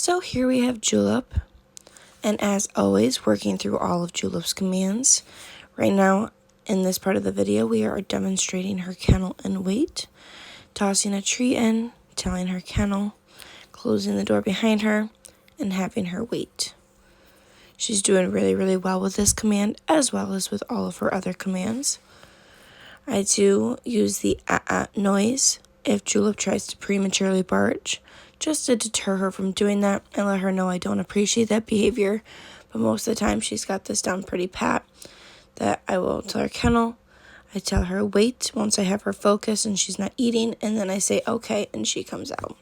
So here we have Julep, and as always, working through all of Julep's commands. Right now, in this part of the video, we are demonstrating her kennel and wait, tossing a treat in, telling her kennel, closing the door behind her, and having her wait. She's doing really well with this command, as well as with all of her other commands. I do use the noise if Julep tries to prematurely barge, just to deter her from doing that and let her know I don't appreciate that behavior. But most of the time, she's got this down pretty pat, that I will tell her kennel, I tell her wait once I have her focused and she's not eating, and then I say okay, and she comes out.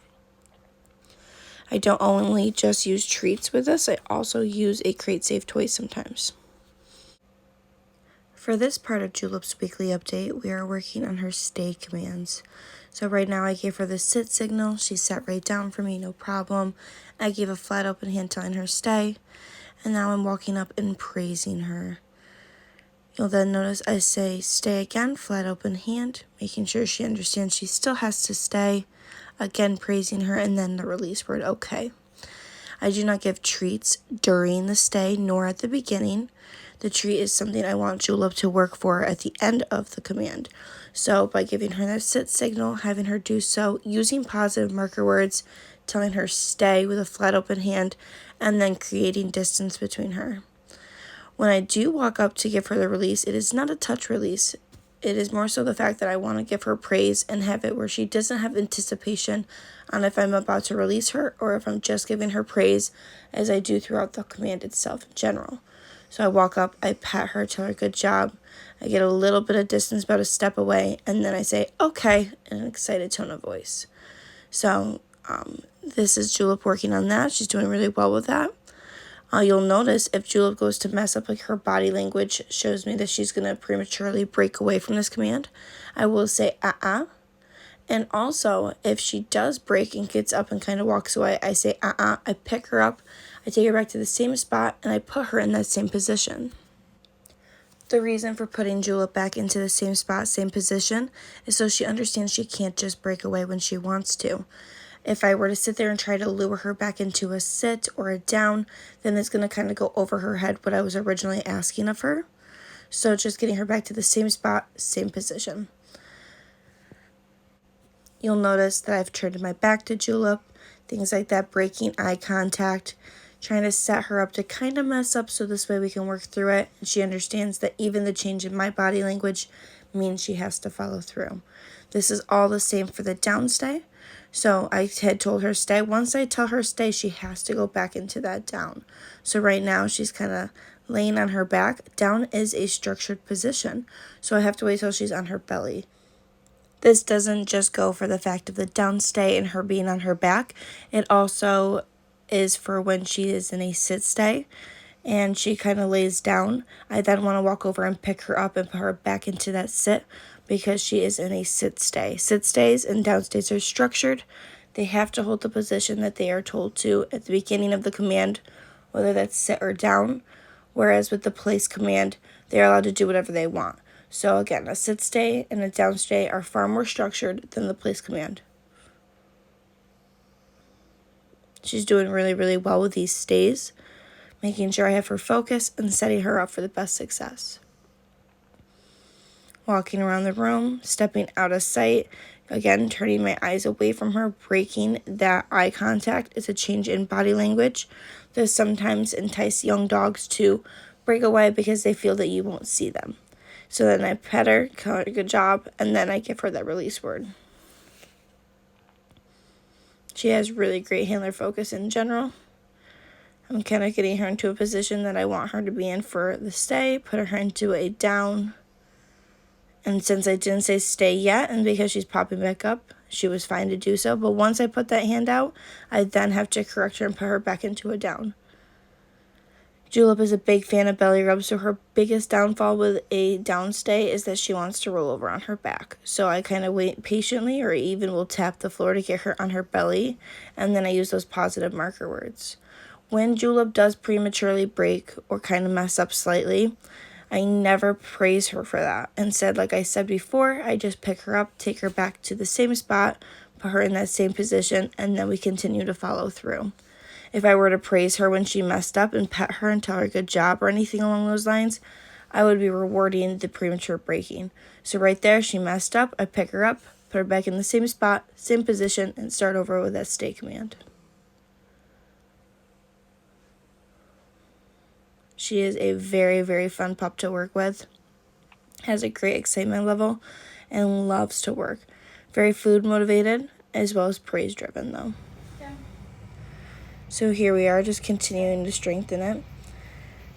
I don't only just use treats with this, I also use a crate safe toy sometimes. For this part of Julep's weekly update, we are working on her stay commands. So right now I gave her the sit signal. She sat right down for me, no problem. I gave a flat open hand telling her stay. And now I'm walking up and praising her. You'll then notice I say stay again, flat open hand, making sure she understands she still has to stay. Again, praising her, and then the release word, okay. I do not give treats during the stay, nor at the beginning. The treat is something I want Julep to work for at the end of the command. So by giving her that sit signal, having her do so, using positive marker words, telling her stay with a flat open hand, and then creating distance between her. When I do walk up to give her the release, it is not a touch release. It is more so the fact that I want to give her praise and have it where she doesn't have anticipation on if I'm about to release her or if I'm just giving her praise, as I do throughout the command itself in general. So I walk up, I pat her, tell her good job. I get a little bit of distance, about a step away, and then I say okay in an excited tone of voice. So this is Julep working on that. She's doing really well with that. You'll notice if Julep goes to mess up, like her body language shows me that she's going to prematurely break away from this command, I will say And also, if she does break and gets up and kind of walks away, I say I pick her up, I take her back to the same spot, and I put her in that same position. The reason for putting Julep back into the same spot, same position, is so she understands she can't just break away when she wants to. If I were to sit there and try to lure her back into a sit or a down, then it's going to kind of go over her head what I was originally asking of her. So just getting her back to the same spot, same position. You'll notice that I've turned my back to Julep, things like that, breaking eye contact, trying to set her up to kind of mess up so this way we can work through it. And she understands that even the change in my body language means she has to follow through. This is all the same for the downstay. So I had told her stay. Once I tell her stay, she has to go back into that down. So right now she's kind of laying on her back. Down is a structured position, so I have to wait till she's on her belly. This doesn't just go for the fact of the down stay and her being on her back. It also is for when she is in a sit stay and she kind of lays down. I then want to walk over and pick her up and put her back into that sit, because she is in a sit stay. Sit stays and down stays are structured. They have to hold the position that they are told to at the beginning of the command, whether that's sit or down, whereas with the place command, they are allowed to do whatever they want. So again, a sit stay and a down stay are far more structured than the place command. She's doing really well with these stays, making sure I have her focus and setting her up for the best success. Walking around the room, stepping out of sight, again, turning my eyes away from her, breaking that eye contact is a change in body language. This sometimes entice young dogs to break away because they feel that you won't see them. So then I pet her, tell her good job, and then I give her that release word. She has really great handler focus in general. I'm kind of getting her into a position that I want her to be in for the stay, put her into a down. And since I didn't say stay yet, and because she's popping back up, she was fine to do so. But once I put that hand out, I then have to correct her and put her back into a down. Julep is a big fan of belly rubs, so her biggest downfall with a down stay is that she wants to roll over on her back. So I kind of wait patiently, or even will tap the floor to get her on her belly, and then I use those positive marker words. When Julep does prematurely break or kind of mess up slightly, I never praise her for that. Instead, like I said before, I just pick her up, take her back to the same spot, put her in that same position, and then we continue to follow through. If I were to praise her when she messed up and pet her and tell her good job or anything along those lines, I would be rewarding the premature breaking. So right there, she messed up. I pick her up, put her back in the same spot, same position, and start over with that stay command. She is a very, very fun pup to work with. Has a great excitement level and loves to work. Very food motivated as well as praise driven though. So here we are, just continuing to strengthen it.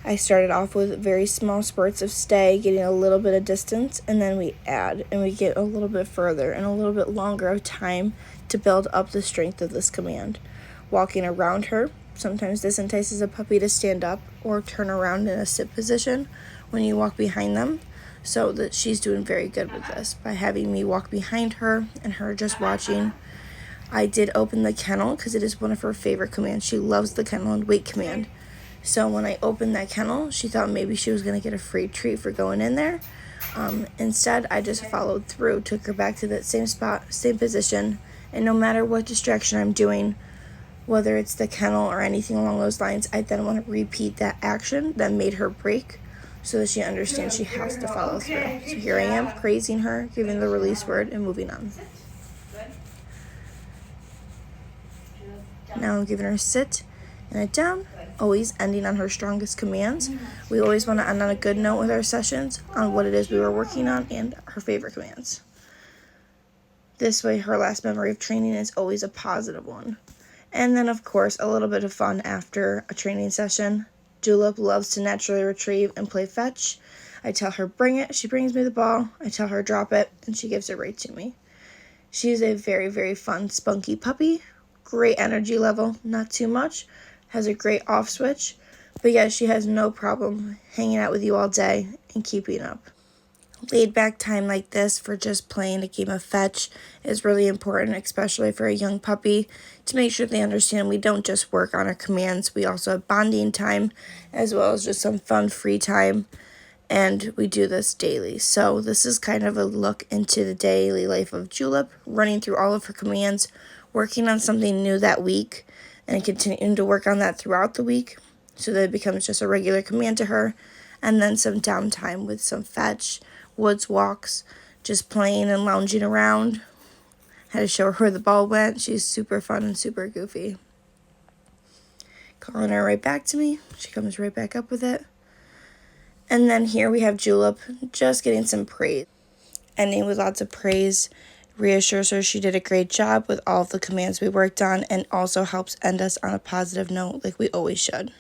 I started off with very small spurts of stay, getting a little bit of distance, and then we add and we get a little bit further and a little bit longer of time to build up the strength of this command. Walking around her, sometimes this entices a puppy to stand up or turn around in a sit position when you walk behind them. So that she's doing very good with this by having me walk behind her and her just watching. I did open the kennel because it is one of her favorite commands. She loves the kennel and wait command. So when I opened that kennel, she thought maybe she was going to get a free treat for going in there. Instead, I just followed through, took her back to that same spot, same position, and no matter what distraction I'm doing, whether it's the kennel or anything along those lines, I then want to repeat that action that made her break so that she understands she has to follow through. So here I am, praising her, giving the release word, and moving on. Now I'm giving her a sit and a down, always ending on her strongest commands. We always want to end on a good note with our sessions on what it is we were working on and her favorite commands. This way, her last memory of training is always a positive one. And then, of course, a little bit of fun after a training session. Julep loves to naturally retrieve and play fetch. I tell her bring it, she brings me the ball. I tell her drop it, and she gives it right to me. She is a very, very fun, spunky puppy. Great energy level, not too much. Has a great off switch. But yeah, she has no problem hanging out with you all day and keeping up. Laid back time like this for just playing a game of fetch is really important, especially for a young puppy, to make sure they understand we don't just work on our commands, we also have bonding time as well as just some fun free time, and we do this daily. So this is kind of a look into the daily life of Julep, running through all of her commands, working on something new that week, and continuing to work on that throughout the week so that it becomes just a regular command to her, and then some downtime with some fetch, woods walks, just playing and lounging around. Had to show her where the ball went. She's super fun and super goofy. Calling her right back to me. She comes right back up with it. And then here we have Julep just getting some praise. Ending with lots of praise. Reassures her she did a great job with all of the commands we worked on and also helps end us on a positive note like we always should.